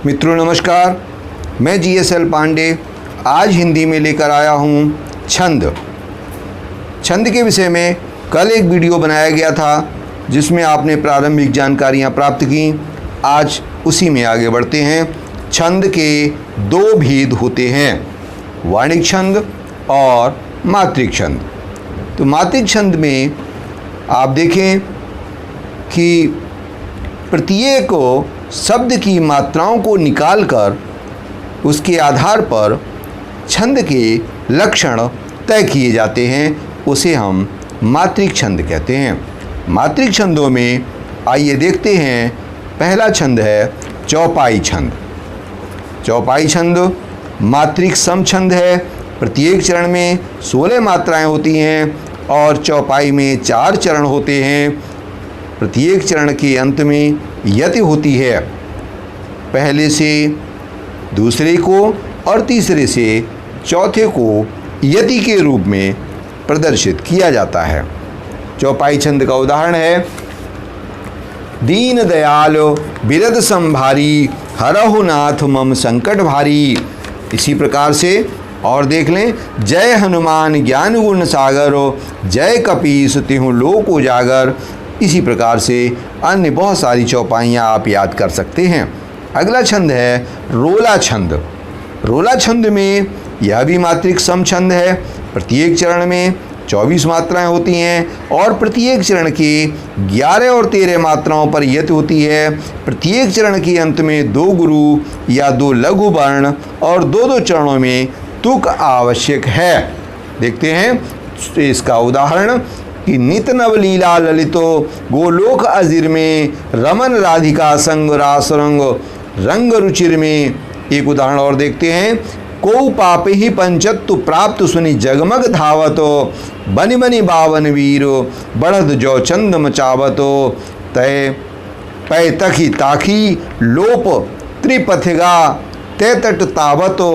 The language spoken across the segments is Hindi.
मित्रों नमस्कार, मैं GSL पांडे आज हिंदी में लेकर आया हूँ छंद। छंद के विषय में कल एक वीडियो बनाया गया था जिसमें आपने प्रारंभिक जानकारियाँ प्राप्त की। आज उसी में आगे बढ़ते हैं। छंद के दो भेद होते हैं, वाणिक छंद और मात्रिक छंद। तो मात्रिक छंद में आप देखें कि प्रत्येक शब्द की मात्राओं को निकालकर उसके आधार पर छंद के लक्षण तय किए जाते हैं, उसे हम मात्रिक छंद कहते हैं। मात्रिक छंदों में आइए देखते हैं। पहला छंद है चौपाई छंद। चौपाई छंद मात्रिक सम छंद है। प्रत्येक चरण में 16 मात्राएं होती हैं और चौपाई में 4 चरण होते हैं। प्रत्येक चरण के अंत में यति होती है। पहले से दूसरे को और तीसरे से चौथे को यति के रूप में प्रदर्शित किया जाता है। चौपाई छंद का उदाहरण है दीन दयाल बिरद संभारी हरहु नाथ मम संकट भारी। इसी प्रकार से और देख लें, जय हनुमान ज्ञान गुण सागर जय कपीस तिहु लोक उजागर। इसी प्रकार से अन्य बहुत सारी चौपाइयाँ आप याद कर सकते हैं। अगला छंद है रोला छंद। रोला छंद में यह भी मात्रिक सम छंद है। प्रत्येक चरण में 24 मात्राएं होती हैं और प्रत्येक चरण के 11 और 13 मात्राओं पर यति होती है। प्रत्येक चरण के अंत में 2 गुरु या 2 लघु वर्ण और 2-2 चरणों में तुक आवश्यक है। देखते हैं इसका उदाहरण कि नित नव लीला ललितो गोलोक अजिर में रमन राधिका संग रास रंग रंग रुचिर में। एक उदाहरण और देखते हैं। को पाप ही पंचत्तु प्राप्त सुनि जगमग धावतो बनि बनि बावन वीर बढ़द जो चंद मचावतो तय पै तखी ताखी लोप त्रिपथिगा तय तट तावतो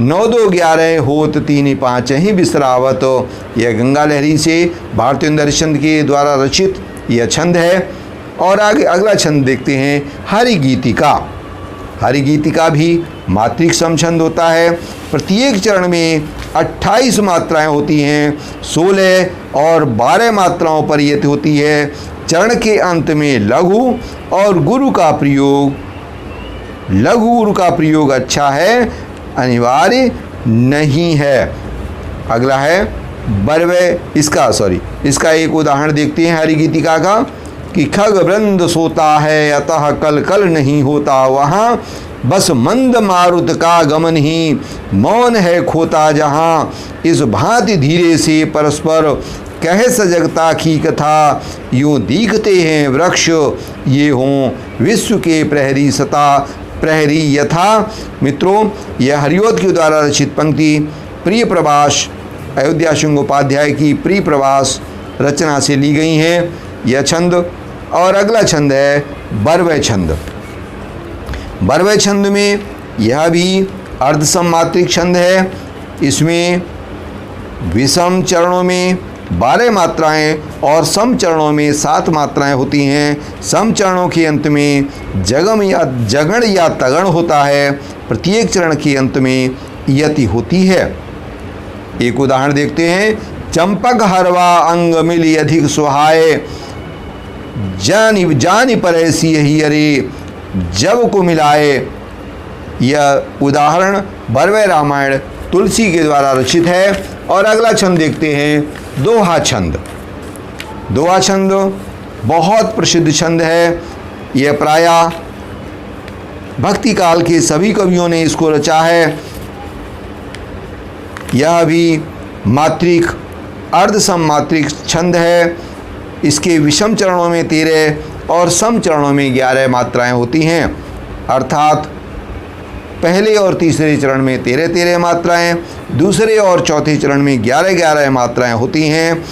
9 2 11 होत 3 5 ही बिसरावतो। यह गंगा लहरी से भारतीय दर्शन के द्वारा रचित यह छंद है। और आगे अगला छंद देखते हैं हरिगीतिका। हरिगीतिका भी मात्रिक सम छंद होता है। प्रत्येक चरण में 28 मात्राएं होती हैं। 16 और 12 मात्राओं पर यति होती है। चरण के अंत में लघु और गुरु का प्रयोग, लघु गुरु का प्रयोग अच्छा है, अनिवार्य नहीं है। अगला है बरवे। इसका एक उदाहरण देखते हैं हरिगीतिका का कि खग वृंद सोता है अतः कल कल नहीं होता वहाँ बस मंद मारुत का गमन ही मौन है खोता जहाँ इस भांति धीरे से परस्पर कह सजगता की कथा यूँ दिखते हैं वृक्ष ये हों विश्व के प्रहरी सता प्रहरी यथा। मित्रों, यह हरिओद के द्वारा रचित पंक्ति प्रिय प्रवास अयोध्या शुंग उपाध्याय की प्रिय प्रवास रचना से ली गई हैं यह छंद। और अगला छंद है बरवे छंद। बरवे छंद में यह भी अर्धसम मात्रिक छंद है। इसमें विषम चरणों में 12 मात्राएं और सम चरणों में 7 मात्राएं होती हैं। सम चरणों के अंत में जगण या तगण होता है। प्रत्येक चरण के अंत में यति होती है। एक उदाहरण देखते हैं। चंपक हरवा अंग मिली अधिक सुहाए जानी पर ऐसी ही अरे जब को मिलाए। यह उदाहरण बरवे रामायण तुलसी के द्वारा रचित है। और अगला छंद देखते हैं दोहा छंद। दोहा छंद बहुत प्रसिद्ध छंद है। यह प्रायः भक्ति काल के सभी कवियों ने इसको रचा है। यह भी मात्रिक अर्धसम मात्रिक छंद है। इसके विषम चरणों में 13 और सम चरणों में 11 मात्राएं होती हैं। अर्थात पहले और तीसरे चरण में 13 मात्राएं, दूसरे और चौथे चरण में 11 मात्राएं होती हैं।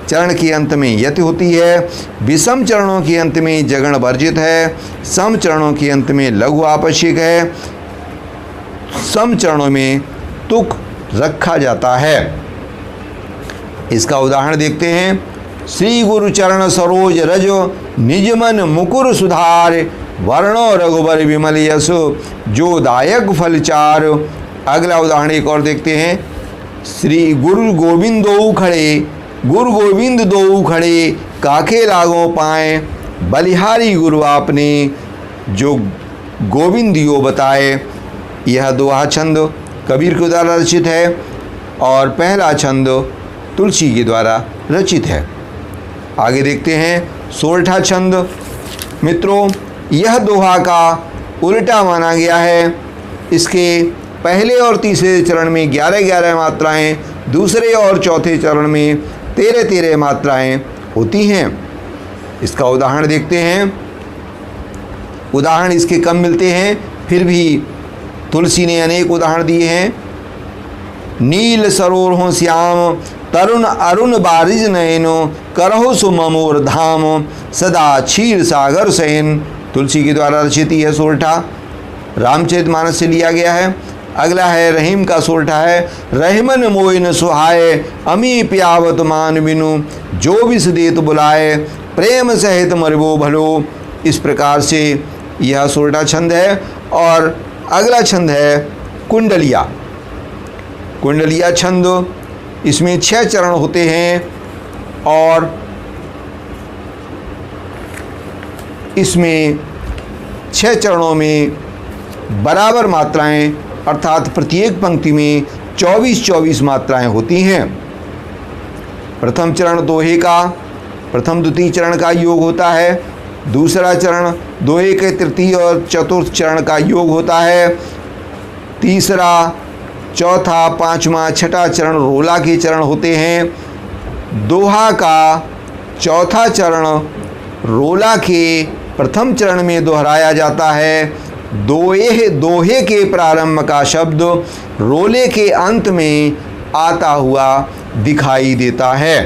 चरण के अंत में यति होती है। विषम चरणों के अंत में जगण वर्जित है। सम चरणों के अंत में लघु आवश्यक है। सम चरणों में तुक रखा जाता है। इसका उदाहरण देखते हैं। श्री गुरु चरण सरोज रज निज मन मुकुर सुधार वर्णो रघुबर विमल यशो जो दायक फल चार। अगला उदाहरण एक और देखते हैं। श्री गुरु गोविंद दो खड़े, गुरु गोविंद दो खड़े काके लागो पाए। बलिहारी गुरु आपने जो गोविंद दियो बताए। यह दोहा छंद कबीर के द्वारा रचित है और पहला छंद तुलसी के द्वारा रचित है। आगे देखते हैं सोरठा छंद। मित्रों, यह दोहा का उल्टा माना गया है। इसके पहले और तीसरे चरण में 11-11 मात्राएं, दूसरे और चौथे चरण में 13-13 मात्राएं होती हैं। इसका उदाहरण देखते हैं। उदाहरण इसके कम मिलते हैं, फिर भी तुलसी ने अनेक उदाहरण दिए हैं। नील सरोर हो श्याम तरुण अरुण बारिज नयनो करहो सुममोर धाम सदा क्षीर सागर शयन। तुलसी के द्वारा रचित है सोरठा, रामचरितमानस से लिया गया है। अगला है रहीम का सोरठा है। रहमन मोइन सुहाए अमी प्यावत मान बिनु जो विष देत बुलाए प्रेम सहित मरबो भलो। इस प्रकार से यह सोरठा छंद है। और अगला छंद है कुंडलिया। कुंडलिया छंद, इसमें 6 चरण होते हैं और इसमें 6 चरणों में बराबर मात्राएं अर्थात प्रत्येक पंक्ति में 24-24 मात्राएं होती हैं। प्रथम चरण दोहे का प्रथम द्वितीय चरण का योग होता है। दूसरा चरण दोहे के तृतीय और चतुर्थ चरण का योग होता है। तीसरा, चौथा, पांचवा, छठा चरण रोला के चरण होते हैं। दोहा का चौथा चरण रोला के प्रथम चरण में दोहराया जाता है। दोहे के प्रारंभ का शब्द रोले के अंत में आता हुआ दिखाई देता है।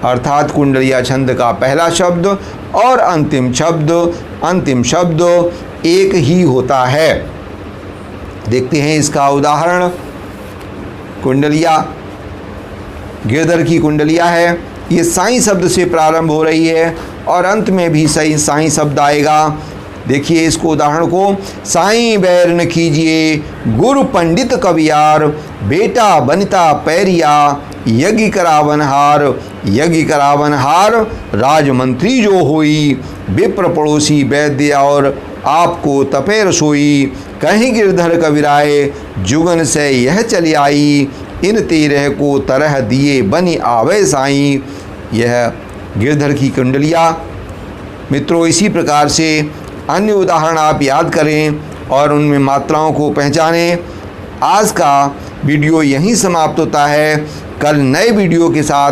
अर्थात कुंडलिया छंद का पहला शब्द और अंतिम शब्द एक ही होता है। देखते हैं इसका उदाहरण। कुंडलिया गिरधर की कुंडलिया है। ये साईं शब्द से प्रारंभ हो रही है और अंत में भी साईं शब्द आएगा। देखिए इसको उदाहरण को। साईं बैर न कीजिए गुरु पंडित कवियार बेटा बनिता पैरिया यज्ञ करावनहार राजमंत्री जो होई विप्र पड़ोसी वैद्य और आपको तपे रसोई कहीं गिरधर कविराए जुगन से यह चली आई इन 13 को तरह दिए बनी आवे साईं। यह गिरधर की कुंडलिया। मित्रों, इसी प्रकार से अन्य उदाहरण आप याद करें और उनमें मात्राओं को पहचानें। आज का वीडियो यहीं समाप्त होता है। कल नए वीडियो के साथ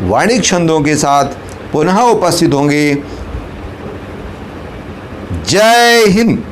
वाणिक छंदों के साथ पुनः उपस्थित होंगे। जय हिंद।